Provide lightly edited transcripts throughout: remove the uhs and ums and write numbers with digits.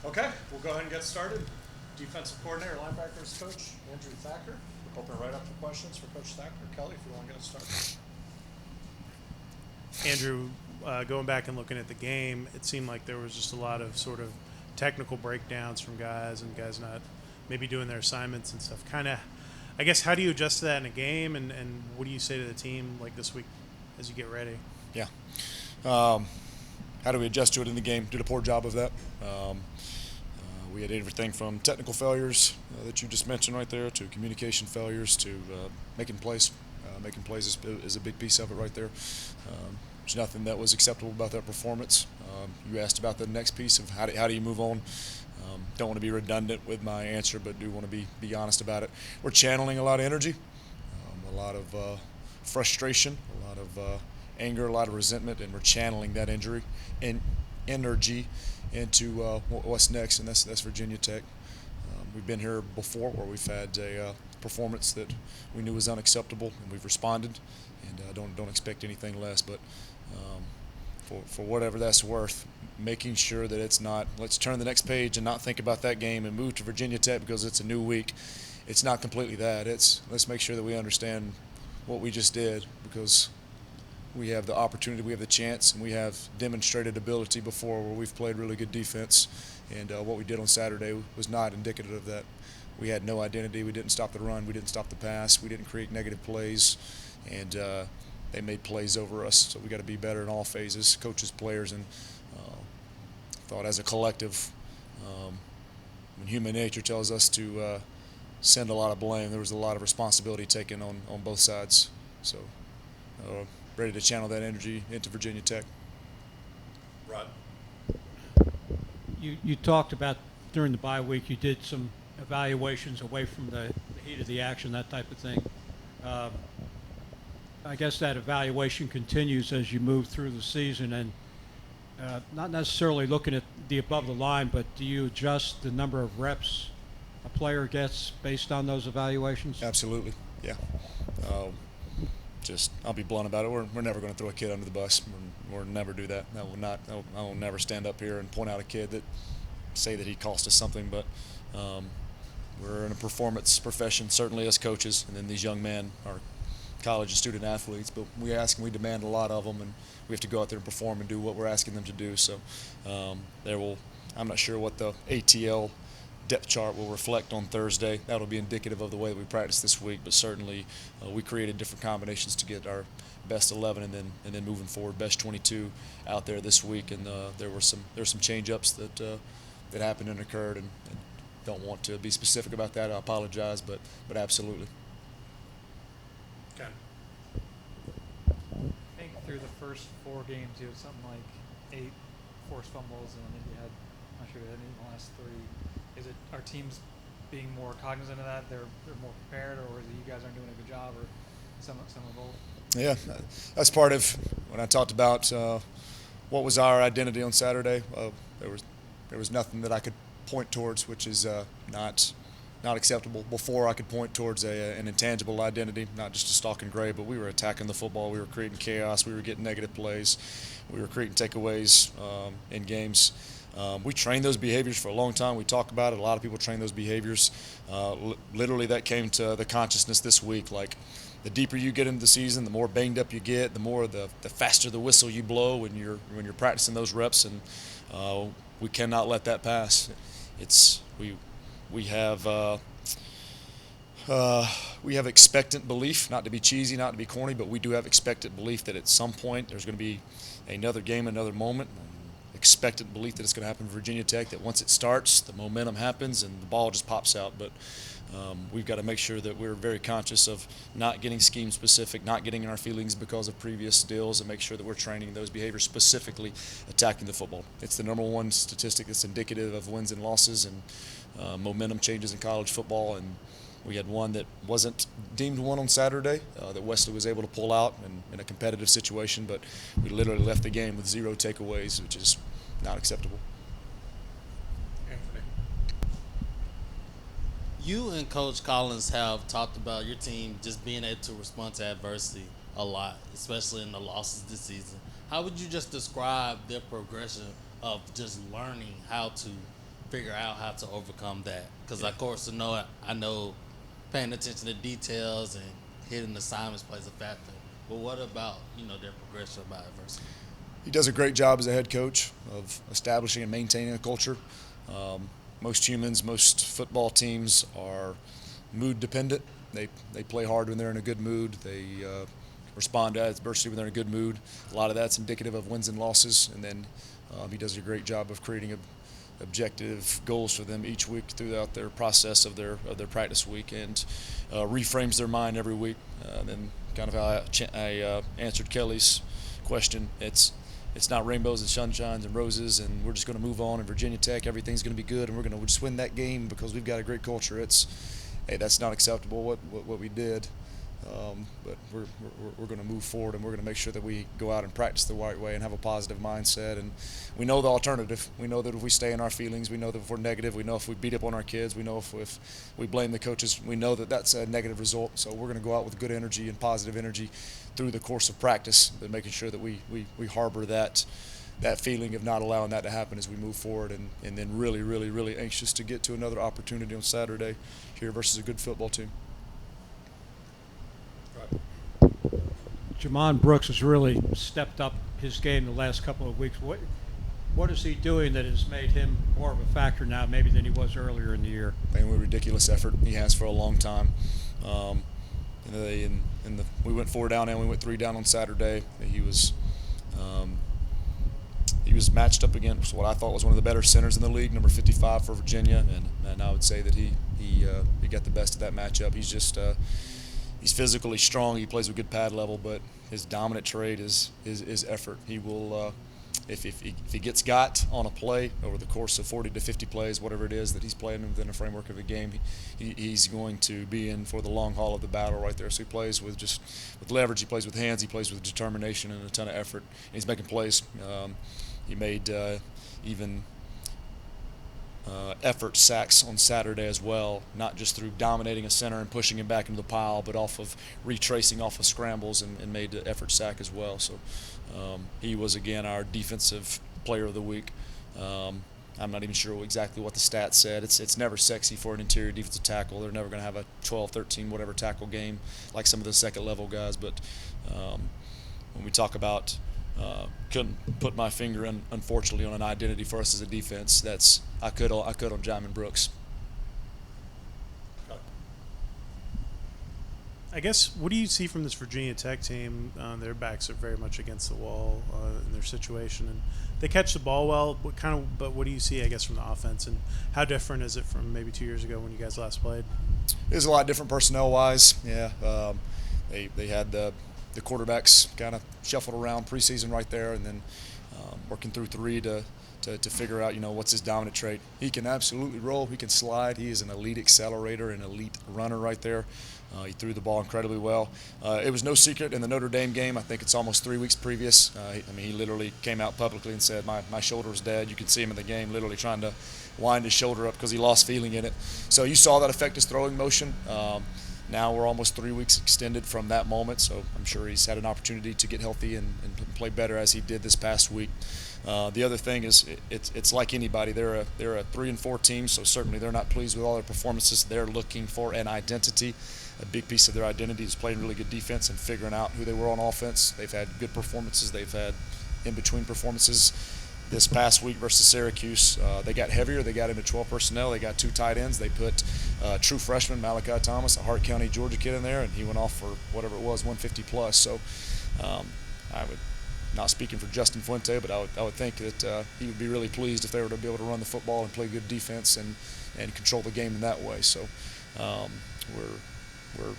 Okay, we'll go ahead and get started. Defensive coordinator, linebackers coach, Andrew Thacker. We'll open right up for questions for Coach Thacker. Kelly, if you want to get us started. Andrew, going back and looking at the game, it seemed like there was just a lot of sort of technical breakdowns from guys and guys not maybe doing their assignments and stuff. Kind of, I guess, how do you adjust to that in a game, and what do you say to the team like this week as you get ready? Yeah. How do we adjust to it in the game? Did a poor job of that. We had everything from technical failures that you just mentioned right there to communication failures to making plays. Making plays is a big piece of it right there. There's nothing that was acceptable about that performance. You asked about the next piece of how do you move on. Don't want to be redundant with my answer, but do want to be honest about it. We're channeling a lot of energy, a lot of frustration, a lot of anger, a lot of resentment, and we're channeling that energy into what's next, and that's Virginia Tech. We've been here before where we've had a performance that we knew was unacceptable, and we've responded, and don't expect anything less. But for whatever that's worth, making sure that it's not, let's turn the next page and not think about that game and move to Virginia Tech because it's a new week. It's not completely that. It's let's make sure that we understand what we just did because we have the opportunity, we have the chance, and we have demonstrated ability before where we've played really good defense. And what we did on Saturday was not indicative of that. We had no identity. We didn't stop the run. We didn't stop the pass. We didn't create negative plays. And they made plays over us. So we got to be better in all phases, coaches, players, and thought as a collective, when human nature tells us to send a lot of blame, there was a lot of responsibility taken on both sides. So ready to channel that energy into Virginia Tech. Rod. You talked about during the bye week you did some evaluations away from the heat of the action, that type of thing. I guess that evaluation continues as you move through the season, and not necessarily looking at the above the line, but do you adjust the number of reps a player gets based on those evaluations? Absolutely, yeah. I'll be blunt about it. We're never going to throw a kid under the bus. We'll never do that. I will never stand up here and point out a kid that say that he cost us something. But we're in a performance profession, certainly as coaches, and then these young men are college and student athletes. But we ask and we demand a lot of them, and we have to go out there and perform and do what we're asking them to do. So I'm not sure what the ATL depth chart will reflect on Thursday. That'll be indicative of the way that we practice this week, but certainly we created different combinations to get our best 11 and then moving forward best 22 out there this week. And there were some change-ups that happened and occurred, and don't want to be specific about that. I apologize, but absolutely. Okay. I think through the first 4 games you had something like 8 forced fumbles, and then you had, I'm not sure, any in the last 3. Is it our teams being more cognizant of that? They're more prepared, or is it you guys aren't doing a good job, or some of both? Yeah, that's part of when I talked about what was our identity on Saturday. There was nothing that I could point towards, which is not acceptable. Before I could point towards an intangible identity, not just a stock and gray, but we were attacking the football. We were creating chaos. We were getting negative plays. We were creating takeaways in games. We trained those behaviors for a long time. We talk about it. A lot of people train those behaviors. Literally, that came to the consciousness this week. Like, the deeper you get into the season, the more banged up you get, the faster the whistle you blow when you're practicing those reps, and we cannot let that pass. We have expectant belief, not to be cheesy, not to be corny, but we do have expectant belief that at some point there's going to be another game, another moment. Expectant belief that it's going to happen in Virginia Tech, that once it starts, the momentum happens and the ball just pops out. But we've got to make sure that we're very conscious of not getting scheme specific, not getting in our feelings because of previous deals, and make sure that we're training those behaviors specifically attacking the football. It's the number one statistic that's indicative of wins and losses and momentum changes in college football. And we had one that wasn't deemed one on Saturday that Wesley was able to pull out in a competitive situation, but we literally left the game with 0 takeaways, which is not acceptable. Anthony. You and Coach Collins have talked about your team just being able to respond to adversity a lot, especially in the losses this season. How would you just describe their progression of just learning how to figure out how to overcome that. Because of course, I know paying attention to details and hitting assignments plays a factor. But what about their progression by adversity? He does a great job as a head coach of establishing and maintaining a culture. Most humans, most football teams are mood dependent. They play hard when they're in a good mood. They respond to adversity when they're in a good mood. A lot of that's indicative of wins and losses. And then he does a great job of creating objective goals for them each week throughout their process of their practice week, and reframes their mind every week. Then kind of how I answered Kelly's question. It's not rainbows and sunshines and roses, and we're just going to move on. And Virginia Tech, everything's going to be good, and we're going to just win that game because we've got a great culture. Hey, that's not acceptable what we did, but we're going to move forward, and we're going to make sure that we go out and practice the right way and have a positive mindset. And we know the alternative. We know that if we stay in our feelings, we know that if we're negative, we know if we beat up on our kids, we know if we blame the coaches, we know that that's a negative result. So we're going to go out with good energy and positive energy through the course of practice, but making sure that we harbor that feeling of not allowing that to happen as we move forward, and then really, really, really anxious to get to another opportunity on Saturday here versus a good football team. Jamon Brooks has really stepped up his game the last couple of weeks. What is he doing that has made him more of a factor now maybe than he was earlier in the year? And with ridiculous effort he has for a long time. We went 4 down and we went 3 down on Saturday. He was matched up against what I thought was one of the better centers in the league, number 55 for Virginia, and I would say that he got the best of that matchup. He's just he's physically strong. He plays with good pad level, but his dominant trait is effort. He will if he gets got on a play over the course of 40 to 50 plays, whatever it is that he's playing within a framework of a game, he's going to be in for the long haul of the battle right there. So he plays with leverage, he plays with hands, he plays with determination and a ton of effort. And he's making plays. He made even effort sacks on Saturday as well, not just through dominating a center and pushing him back into the pile, but off of retracing off of scrambles and made the effort sack as well. So he was, again, our defensive player of the week. I'm not even sure exactly what the stats said. It's never sexy for an interior defensive tackle. They're never going to have a 12, 13, whatever tackle game like some of the second-level guys. But when we talk about couldn't put my finger in, unfortunately, on an identity for us as a defense, I could on Jamon Brooks. I guess, what do you see from this Virginia Tech team? Their backs are very much against the wall in their situation, and they catch the ball well. But what do you see, I guess, from the offense, and how different is it from maybe 2 years ago when you guys last played? It was a lot different personnel-wise. Yeah, they had the quarterbacks kind of shuffled around preseason right there, and then working through 3 to figure out, what's his dominant trait. He can absolutely roll. He can slide. He is an elite accelerator, an elite runner right there. He threw the ball incredibly well. It was no secret in the Notre Dame game. I think it's almost 3 weeks previous. He literally came out publicly and said, my shoulder is dead. You could see him in the game literally trying to wind his shoulder up because he lost feeling in it. So you saw that affect his throwing motion. Now we're almost 3 weeks extended from that moment, so I'm sure he's had an opportunity to get healthy and play better as he did this past week. The other thing is it's like anybody. They're a 3-4 team, so certainly they're not pleased with all their performances. They're looking for an identity. A big piece of their identity is playing really good defense and figuring out who they were on offense. They've had good performances. They've had in-between performances. This past week versus Syracuse, they got heavier. They got into 12 personnel. They got 2 tight ends. They put true freshman Malachi Thomas, a Hart County, Georgia kid, in there, and he went off for whatever it was, 150 plus. So I would, not speaking for Justin Fuente, but I would think that he would be really pleased if they were to be able to run the football and play good defense and control the game in that way. So we're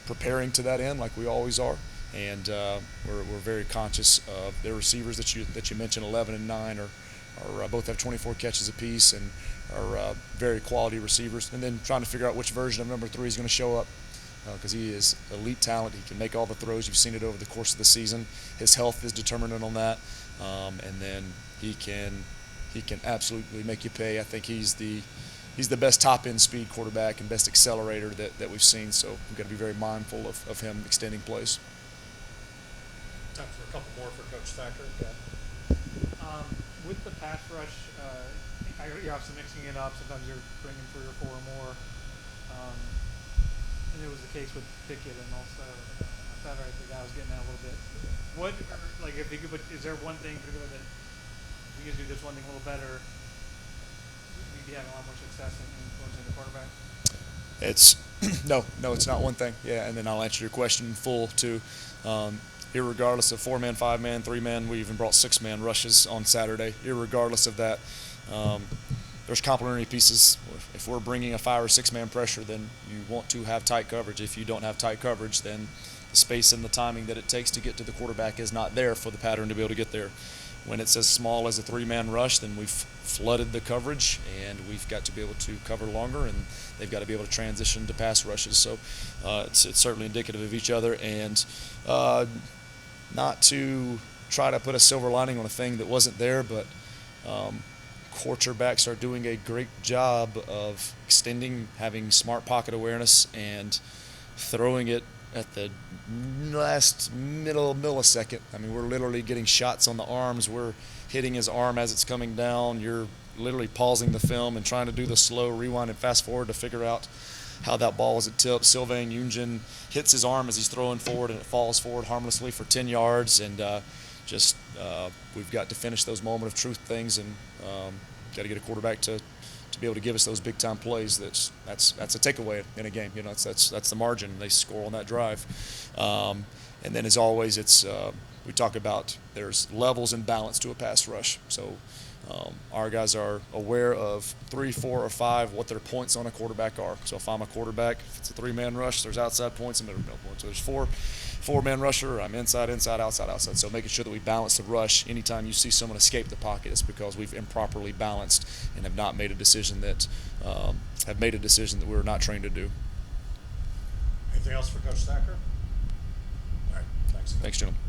preparing to that end like we always are. And we're very conscious of their receivers that you mentioned, 11 and 9, are both have 24 catches apiece and are very quality receivers. And then trying to figure out which version of number 3 is going to show up, because he is elite talent. He can make all the throws. You've seen it over the course of the season. His health is determinant on that, and then he can absolutely make you pay. I think he's the best top-end speed quarterback and best accelerator that we've seen. So we've got to be very mindful of him extending plays. Time for a couple more for Coach Thacker. With the pass rush, you're obviously mixing it up. Sometimes you're bringing 3 or 4 or more. And it was the case with Pickett and also Thacker, the guy was getting out a little bit. What, like, if you could put, is there one thing particular that if you guys do this one thing a little better, we'd be having a lot more success in influencing the quarterback? It's no, it's not one thing. Yeah, and then I'll answer your question in full too. Irregardless of 4-man, 5-man, 3-man, we even brought 6-man rushes on Saturday. Irregardless of that, there's complementary pieces. If we're bringing a 5 or 6-man pressure, then you want to have tight coverage. If you don't have tight coverage, then the space and the timing that it takes to get to the quarterback is not there for the pattern to be able to get there. When it's as small as a 3-man rush, then we've flooded the coverage, and we've got to be able to cover longer, and they've got to be able to transition to pass rushes. So it's certainly indicative of each other, and not to try to put a silver lining on a thing that wasn't there, but quarterbacks are doing a great job of extending, having smart pocket awareness, and throwing it at the last millisecond. I mean, we're literally getting shots on the arms. We're hitting his arm as it's coming down. You're literally pausing the film and trying to do the slow rewind and fast forward to figure out how that ball was at tip. Sylvain Union hits his arm as he's throwing forward, and it falls forward harmlessly for 10 yards. And we've got to finish those moment of truth things, and got to get a quarterback to be able to give us those big time plays. That's a takeaway in a game. You know, that's the margin. They score on that drive, and then as always, it's we talk about there's levels and balance to a pass rush. So our guys are aware of 3, 4, or 5 what their points on a quarterback are. So if I'm a quarterback, if it's a 3-man rush, there's outside points and middle points. So there's 4-man rusher, I'm inside, outside. So making sure that we balance the rush. Anytime you see someone escape the pocket, it's because we've improperly balanced and have not made a decision that we're not trained to do. Anything else for Coach Thacker? All right, thanks. Thanks, gentlemen.